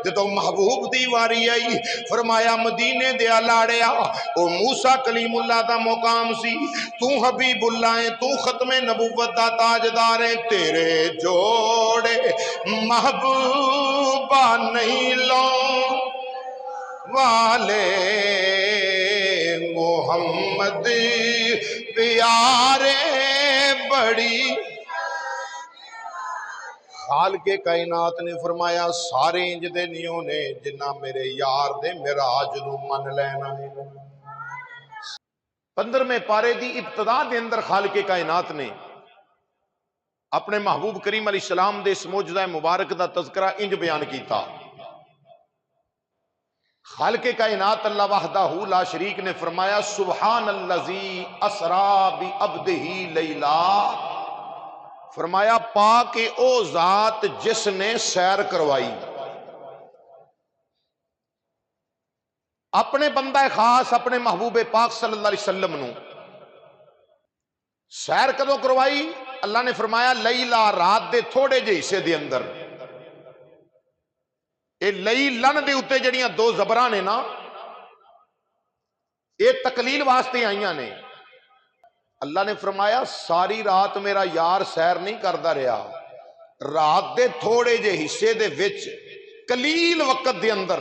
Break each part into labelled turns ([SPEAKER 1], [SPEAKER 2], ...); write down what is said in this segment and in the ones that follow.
[SPEAKER 1] جدو محبوب دی واری آئی فرمایا مدینے دیا لاڑیا او موسیٰ کلیم اللہ دا مقام سی، تو حبیب اللہ ہے، تو ختم نبوت دا تاجدار ہے، تیرے جوڑے محبوبہ نہیں لو والے محمد پیارے بڑی۔ خالق کائنات نے فرمایا سارے انج دے نیوں نے جنہ میرے یار دے معراج نو من لینا ہے۔ 15ویں پارے دی ابتدا دے اندر خالق کائنات نے اپنے محبوب کریم علیہ السلام دے اس معجزہ مبارک دا تذکرہ انج بیان کیتا۔ خالق کائنات اللہ وحدہ لا شریک نے فرمایا سبحان الذی اسرا بعبدہ لیلا، فرمایا پاک او ذات جس نے سیر کروائی اپنے بندہ خاص اپنے محبوب پاک صلی اللہ علیہ وسلم نو۔ سیر کدوں کروائی؟ اللہ نے فرمایا لیلا، رات دے تھوڑے جے حصے دے اندر۔ اے لیلن دے اتے جڑیاں دو زبراں نے نا، اے تقلیل واسطے آئیاں نے۔ اللہ نے فرمایا ساری رات میرا یار سیر نہیں کردا رہا، رات دے تھوڑے جے حصے دے وچ قلیل وقت دے اندر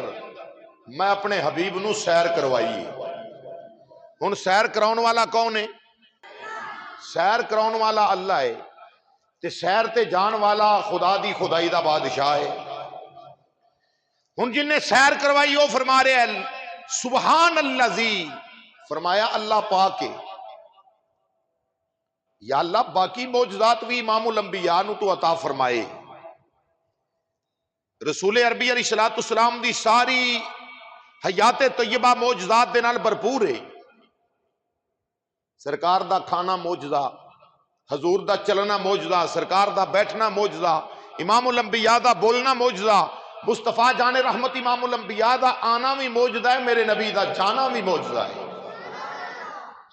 [SPEAKER 1] میں اپنے حبیب نو سیر کروائی۔ ہن سیر کراؤن والا کون ہے؟ سیر کراؤن والا اللہ ہے، تے سیر تے جان والا خدا دی خدائی دا بادشاہ ہے۔ ہن جن نے سیر کروائی وہ فرما رہے ہیں سبحان الذی، فرمایا اللہ پاک ہے۔ یا اللہ باقی معجزات بھی امام الانبیاء نو تو عطا فرمائے۔ رسول عربی علیہ السلام دی ساری حیات طیبہ معجزات دے نال بھرپور ہے۔ سرکار دا کھانا معجزہ، حضور دا چلنا معجزہ، سرکار دا بیٹھنا معجزہ، امام الانبیاء دا بولنا معجزہ، مصطفیٰ جان رحمت امام الانبیاء دا آنا بھی معجزہ ہے، میرے نبی دا جانا بھی معجزہ ہے۔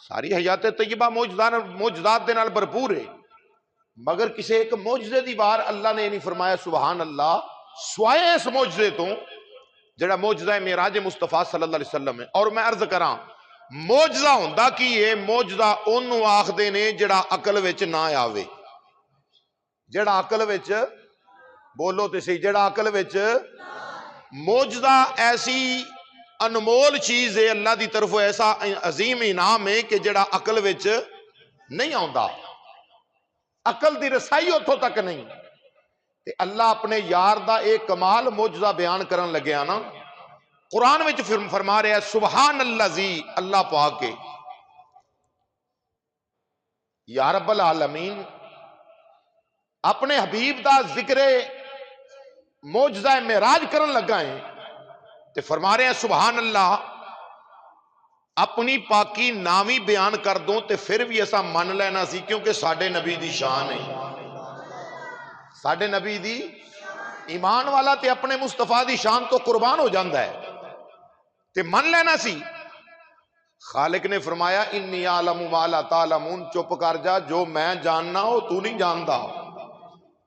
[SPEAKER 1] ساری حیات طیبہ معجزات دے نال بھرپور ہے، مگر کسی ایک معجزے دی بار اللہ نے نہیں فرمایا سبحان اللہ سوائے اس معجزے تو جڑا معجزہ معراج مصطفیٰ صلی اللہ علیہ وسلم ہے۔ اور میں عرض کراں معجزہ ہوندا کی یہ معجزہ اونوں آکھدے نے جڑا عقل وچ نہ آوے، جڑا عقل وچ بولو تے صحیح، جڑا عقل وچ معجزہ ایسی انمول چیز ہے اللہ دی طرف ایسا عظیم انعام ہے کہ جڑا عقل وچ نہیں آندا، عقل دی رسائی اتھوں تک نہیں۔ تے اللہ اپنے یار دا ایک کمال معجزہ بیان کرن لگیا نا، قرآن وچ فرما رہا ہے سبحان الذی، اللہ پاک ہے۔ یا رب العالمین اپنے حبیب دا ذکر معجزہ معراج کرن لگا ہے تے فرما رہے ہیں سبحان اللہ اپنی پاکی نامی بیان کر دوں تے پھر بھی ایسا من لینا سی، کیونکہ ساڈے نبی دی شان ہے، ساڈے نبی دی ایمان والا تے اپنے مصطفیٰ دی شان تو قربان ہو جاندہ ہے تے من لینا سی۔ خالق نے فرمایا انی عالم ما لا تعلمون، چپ کر جا، جو میں جاننا ہو تو نہیں جاندا،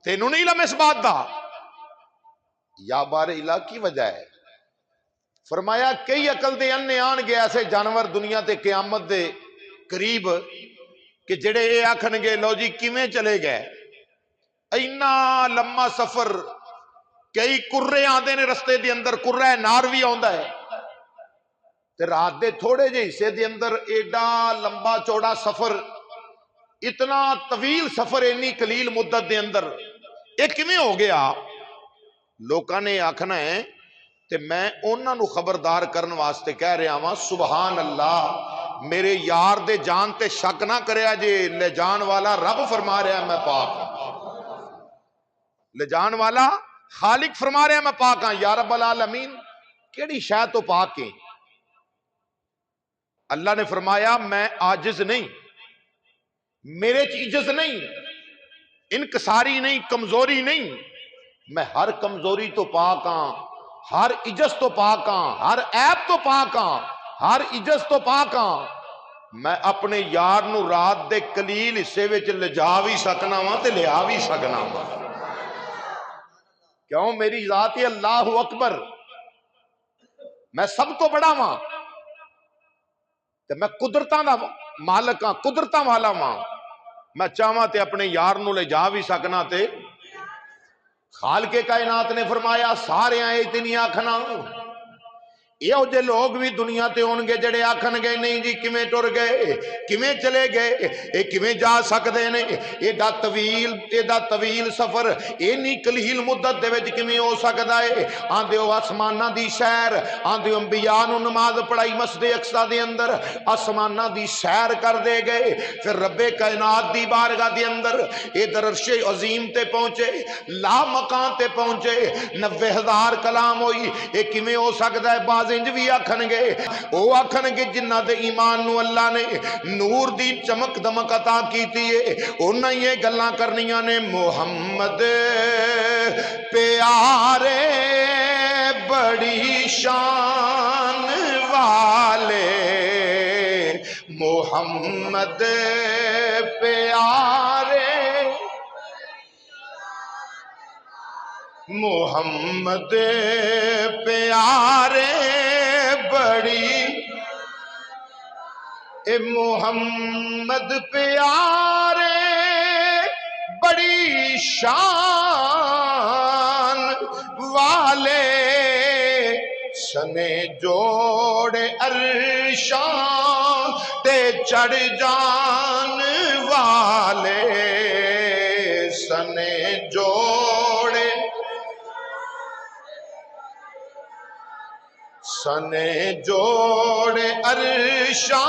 [SPEAKER 1] تینوں نہیں علم اس بات دا۔ یا بار الہ کی وجہ ہے؟ فرمایا کئی عقل دے انے آن گے ایسے جانور دنیا تے قیامت دے قریب کہ جڑے اے آکھن گے لو جی کیویں چلے گئے، اینا لمبا سفر، کئی کرے آندے نے رستے دے اندر، کرہ نار بھی آندا ہے تے رات دے تھوڑے جے حصے دے اندر ایڈا لمبا چوڑا سفر، اتنا طویل سفر اتنی قلیل مدت دے اندر ایک کیویں ہو گیا؟ لوکاں نے آکھنا ہے تے میں انہاں نو خبردار کرن واسطے کہہ رہا ہاں سبحان اللہ، میرے یار دے جان تے شک نہ کریا جے، لے جان والا رب فرما رہا ہے میں پاک ہوں، لے جان والا خالق فرما رہا ہے میں پاک ہاں۔ یا رب العالمین کیڑی شے تو پاک ہے؟ اللہ نے فرمایا میں عاجز نہیں، میرے چیجز نہیں، انکساری نہیں، کمزوری نہیں، میں ہر کمزوری تو پاک ہاں، ہر عجز تو پاک ہاں، ہر عیب تو پاک ہاں، ہر عجز تو پاک ہاں۔ میں اپنے یار نو رات دے قلیل حصے وچ لجا بھی سکنا وا تے لیا بھی سکنا وا، کیوں؟ میری ذات اللہ اکبر۔ میں سب تو بڑا ہاں تے میں قدرتاں دا مالک ہاں، قدرتاں والا ہاں، میں چاہواں تے اپنے یار نو لے جا بھی سکنا تے خالق کائنات نے فرمایا سارے آئے اتنی آکھنا یہ جے لوگ بھی دنیا تے ہون گے جڑے آکھن گے نہیں جی کیویں ٹر گئے کیویں چلے گئے اے کیویں جا سکدے نے ایڈا طویل سفر اینی قلیل مدت دے وچ کیویں ہو سکدا ہے آندے او آسماناں دی سیر آندے انبیاء نو نماز پڑھائی مسجد اقصی دے اندر آسماناں دی سیر کر دے گئے پھر رب کائنات دی بارگاہ دے اندر ادھر عرش عظیم تے پہنچے لا مکان تے پہنچے 90,000 کلام ہوئی اے کیویں ہو سکدا ہے بعض انج بھی آکھن گے او آکھن گے جنہ دے ایمان نو اللہ نے نور دی چمک دمک عطا کیتی ہے انہاں یہ گلاں کرنیاں نے محمد پیارے بڑی شان والے محمد پیارے محمد پیارے بڑی اے محمد پیارے بڑی شان والے سنے جوڑے عرشاں تے چڑھ جان والے سنے جوڑے سنے جوڑے عرشاں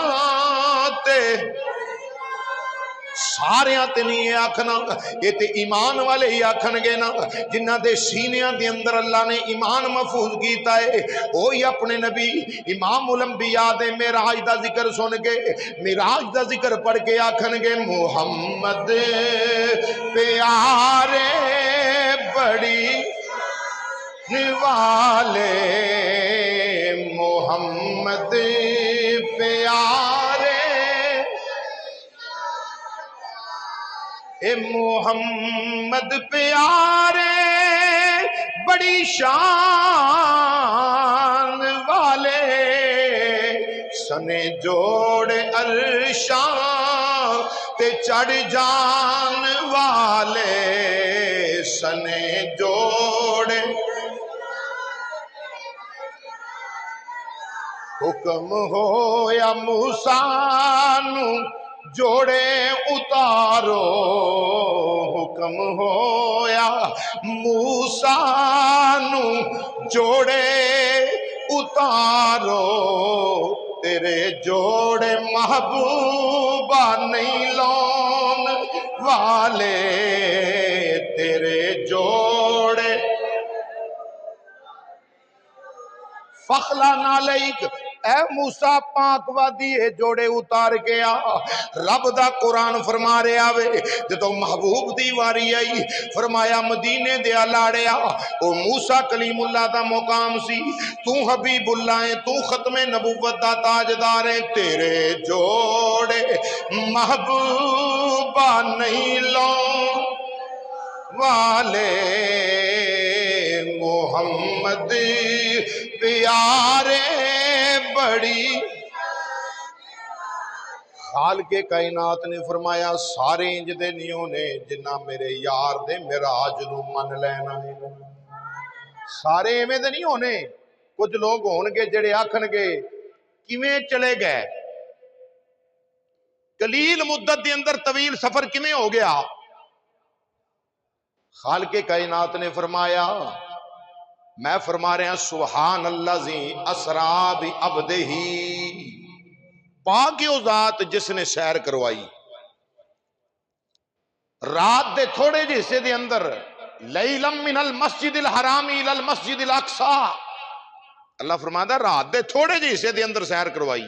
[SPEAKER 1] تے سارے تے نہیں آکھنا یہ تے ایمان والے ہی آکھن گے نا جنہ دے سینیاں دے اندر اللہ نے ایمان محفوظ کیتا ہے وہی اپنے نبی امام الانبیاء دے معراج دا ذکر سن کے معراج دا ذکر پڑھ کے آکھن گے محمد پیارے بڑی والے محمد پیارے اے محمد پیارے بڑی شان والے سنے جوڑے عرشاں تے چڑھ جان والے سنے جوڑے حکم ہو یا موسیٰ نو جوڑے اتارو حکم ہو یا موسیٰ نو جوڑے اتارو تیرے جوڑے محبوبہ نہیں لون والے تیرے جوڑے فخلا نالیک اے موسیٰ پاک وادی جوڑے اتار گیا رب دا قرآن فرما رہے آوے جدو محبوب دی واری آئی فرمایا مدینے دیا لاڑیا او موسیٰ کلیم اللہ دا مقام سی تو حبیب اللہ ہے تو ختم نبوت دا تاجدار ہے تیرے جوڑے محبوبہ نہیں لو والے محمد پیارے بڑی خالق کائنات نے فرمایا سارے انج دے نیوں نے جنہ میرے یار دے معراج نو من لینا ہے سارے ایویں دے نہیں ہونے کچھ لوگ ہون گے جڑے آکھن گے کیویں چلے گئے قلیل مدت دے اندر طویل سفر کیویں ہو گیا خالق کائنات نے فرمایا میں فرما رہا سبحان اللہ زی اسرا بی عبدہی پاک او ذات جس نے سیر کروائی رات دے تھوڑے جے حصے دے اندر لیلم من المسجد الحرامی الى المسجد الاقصی اللہ فرماتا ہے رات دے تھوڑے جے حصے دے اندر سیر کروائی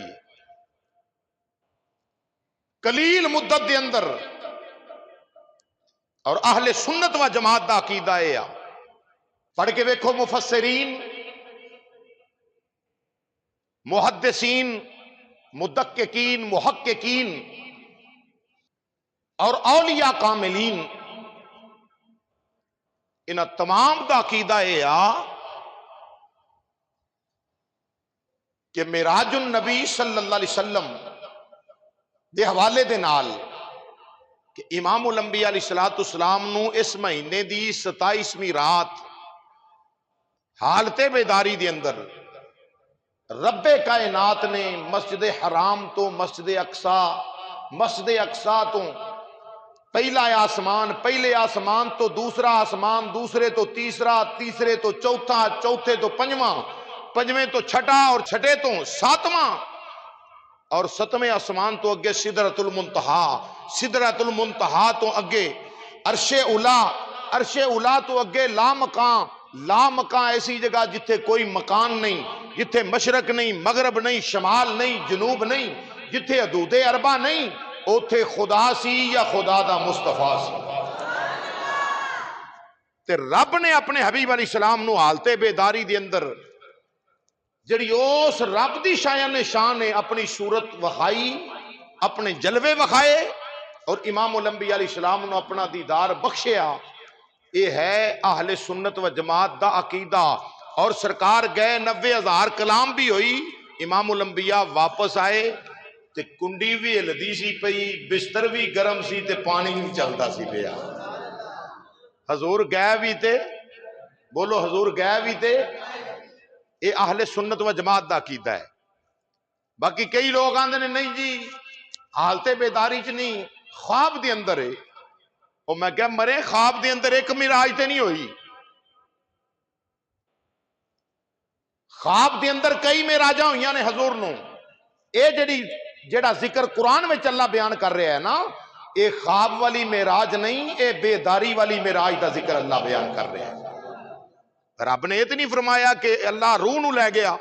[SPEAKER 1] قلیل مدت دے اندر اور اہل سنت و جماعت دا عقیدہ ہے پڑھ کے ویکھو مفسرین محدثین مدققین محققین اور اولیاء کاملین انہاں تمام دا عقیدہ ہے کہ معراج النبی صلی اللہ علیہ وسلم دے حوالے دے نال کہ امام الانبیاء علیہ الصلوۃ والسلام نو اس مہینے دی 27ویں رات حالت بیداری دے اندر رب کائنات نے مسجد حرام تو مسجد اقصی تو پہلا آسمان، پہلے آسمان تو دوسرا آسمان، دوسرے تو تیسرا، تیسرے تو چوتھا، چوتھے تو پنجواں، پنجویں تو چھٹا، اور چھٹے تو ساتواں، اور ستویں آسمان تو اگے سدرۃ المنتہا، سدرۃ المنتہا تو اگے عرش اولا، عرش اولا تو اگے لامکاں، لامکاں ایسی جگہ جتھے کوئی مکان نہیں، جتھے مشرق نہیں، مغرب نہیں، شمال نہیں، جنوب نہیں، جتھے حدود اربع نہیں، اوتھے خدا سی یا خدا دا مصطفیٰ سی۔ تے رب نے اپنے حبیب علیہ السلام نو حالت بیداری دے اندر جڑی اس رب دی شایان شان نے اپنی صورت وخائی، اپنے جلوے وخائے، اور امام الانبیاء علیہ السلام نو اپنا دیدار بخشیا۔ یہ ہے اہل سنت و جماعت دا عقیدہ۔ اور سرکار گئے 90,000 کلام بھی ہوئی، امام الانبیاء واپس آئے تے کنڈی بھی ہلدی سی پئی، بستر بھی گرم سی تے پانی بھی چلتا سی پیا۔ حضور گئے بھی تے، بولو حضور گئے بھی تے۔ یہ اہل سنت و جماعت دا عقیدہ ہے۔ باقی کئی لوگ آندے نے نہیں جی حالت بیداری چ نہیں، خواب دے اندر ہے۔ اور میں کہا مرے خواب دے اندر ایک معراج تے نہیں ہوئی، خواب دے اندر کئی معراجاں ہوئیاں نے حضور نو۔ اے جڑا ذکر قرآن میں اللہ بیان کر رہا ہے نا، اے خواب والی معراج نہیں، اے بیداری والی معراج دا ذکر اللہ بیان کر رہا ہے۔ رب نے یہ تو نہیں فرمایا کہ اللہ روح نو لے گیا،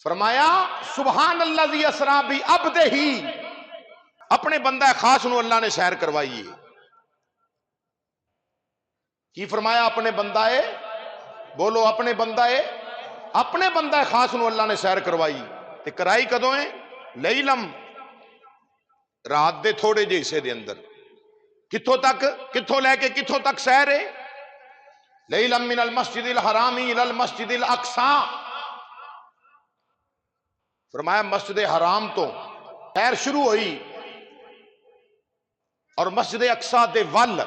[SPEAKER 1] فرمایا سبحان الذی اسریٰ بعبدہ، اپنے بندہ خاص نو اللہ نے سیر کروائی۔ کی فرمایا؟ اپنے بندہ، بولو اپنے بندہ خاص نو اللہ نے سیر کروائی۔ تے کرائی کدوں ہے؟ لیلم، رات دے تھوڑے جے حصے دے اندر۔ کتھوں تک، کتھوں لے کے کتھوں تک سیر ہے؟ لیلم من المسجد الحرام الی المسجد الاقصی، فرمایا مسجد حرام تو سیر شروع ہوئی اور مسجد اقصی دے ول،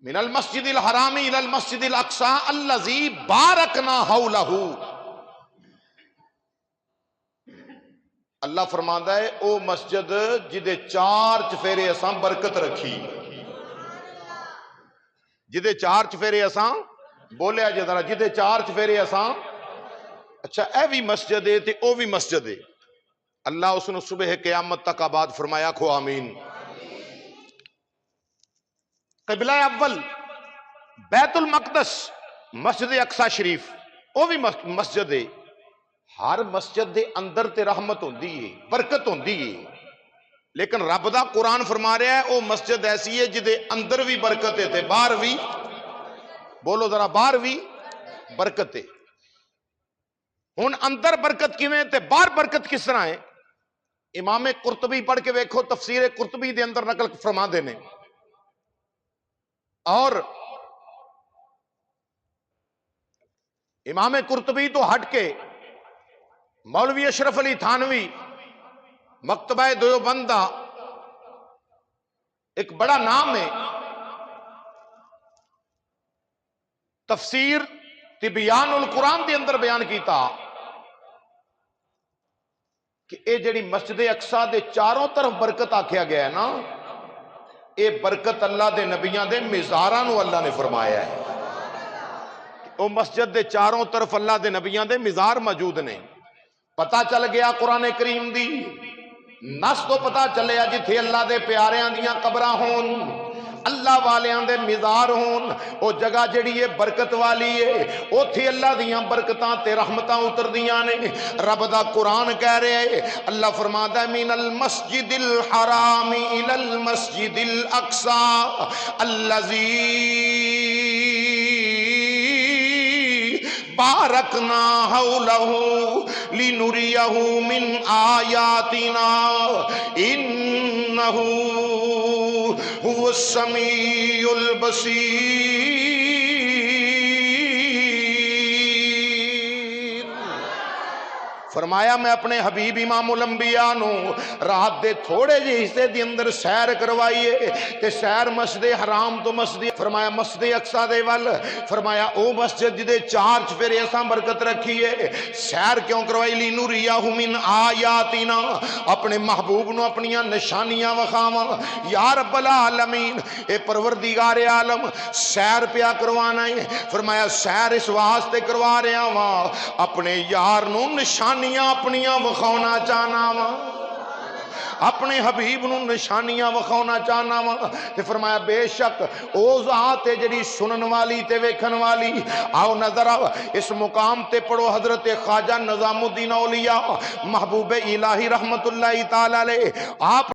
[SPEAKER 1] من المسجد الحرام الی المسجد الاقصی الذی بارکنا حولہ۔ اللہ فرماندا ہے او مسجد جدے 4 چفیرے اساں برکت رکھی، جدے 4 چفیرے اساں، بولیا جے ذرا، جدے 4 چفیرے اساں۔ اچھا اے بھی مسجد ہے تے او بھی مسجد ہے، اللہ اس نے صبح قیامت تک آباد فرمایا، کھو آمین۔ قبلہ اول بیت المقدس، مسجد اقصی شریف، وہ بھی مسجد ہے۔ ہر مسجد دے اندر تے رحمت ہوندی ہے، برکت ہوندی ہے، لیکن رب دا قرآن فرما رہا ہے وہ مسجد ایسی ہے جدے اندر بھی برکت ہے تے باہر بھی، بولو ذرا، باہر بھی برکت ہے۔ ہن اندر برکت کیویں تے باہر برکت کس طرح ہے؟ امام قرطبی پڑھ کے ویکھو، تفسیر قرطبی دے اندر نقل فرما دینے۔ اور امام قرطبی تو ہٹ کے مولوی اشرف علی تھانوی مکتبہ دیوبندہ ایک بڑا نام ہے، تفسیر تبیان القرآن دے اندر بیان کیتا کہ اے جڑی مسجد اقصی دے چاروں طرف برکت آکھیا گیا ہے نا، اے برکت اللہ دے نبیاں دے مزاراں نو اللہ نے فرمایا ہے۔ او مسجد دے چاروں طرف اللہ دے نبیاں دے مزار موجود نے۔ پتہ چل گیا قرآن کریم دی نس تو پتہ چلیا جتھے اللہ دے پیاریاں دیاں قبراں ہون، اللہ والیاں دے مزار ہون، او جگہ جڑی ہے برکت والی ہے، اوتھے اللہ دیاں برکتاں تے رحمتاں اتر دیاں نے۔ رب دا قرآن کہہ رہے ہے، اللہ فرماتا ہے من المسجد الحرام الی المسجد الاقصی الذی بارکنا حولہ لنریہ من آیاتنا انہ هو السمیع البصیر۔ فرمایا میں اپنے حبیب امام الانبیاء نو رات دے تھوڑے جے حصے دی اندر سیر کروائیے تے سیر مسجد حرام تو مسجد فرمایا مسجد اقصی دے ول فرمایا او مسجد جدے چار چفیرے ایسا برکت رکھیے سیر کیوں کروائی لِنُرِيَهُ مِنْ آیاتنا اپنے محبوب نو اپنیاں نشانیاں وخاواں یا رب العالمین اے پروردگار عالم سیر پیا کروانا ہے فرمایا سیر اس واسطے کروا رہا ہاں اپنے یار نو نشانیاں اپنیاں وخاونا چاہنا وا اپنے حبیب نو نشانیاں وکھاونا چاہنا وا تے فرمایا بے شک او ذات ہے جڑی سنن والی تے ویکھن والی آؤ نظر آؤ اس مقام تے پڑھو حضرت خواجہ نظام الدین اولیاء محبوب الہی رحمت اللہ تعالی علیہ آپ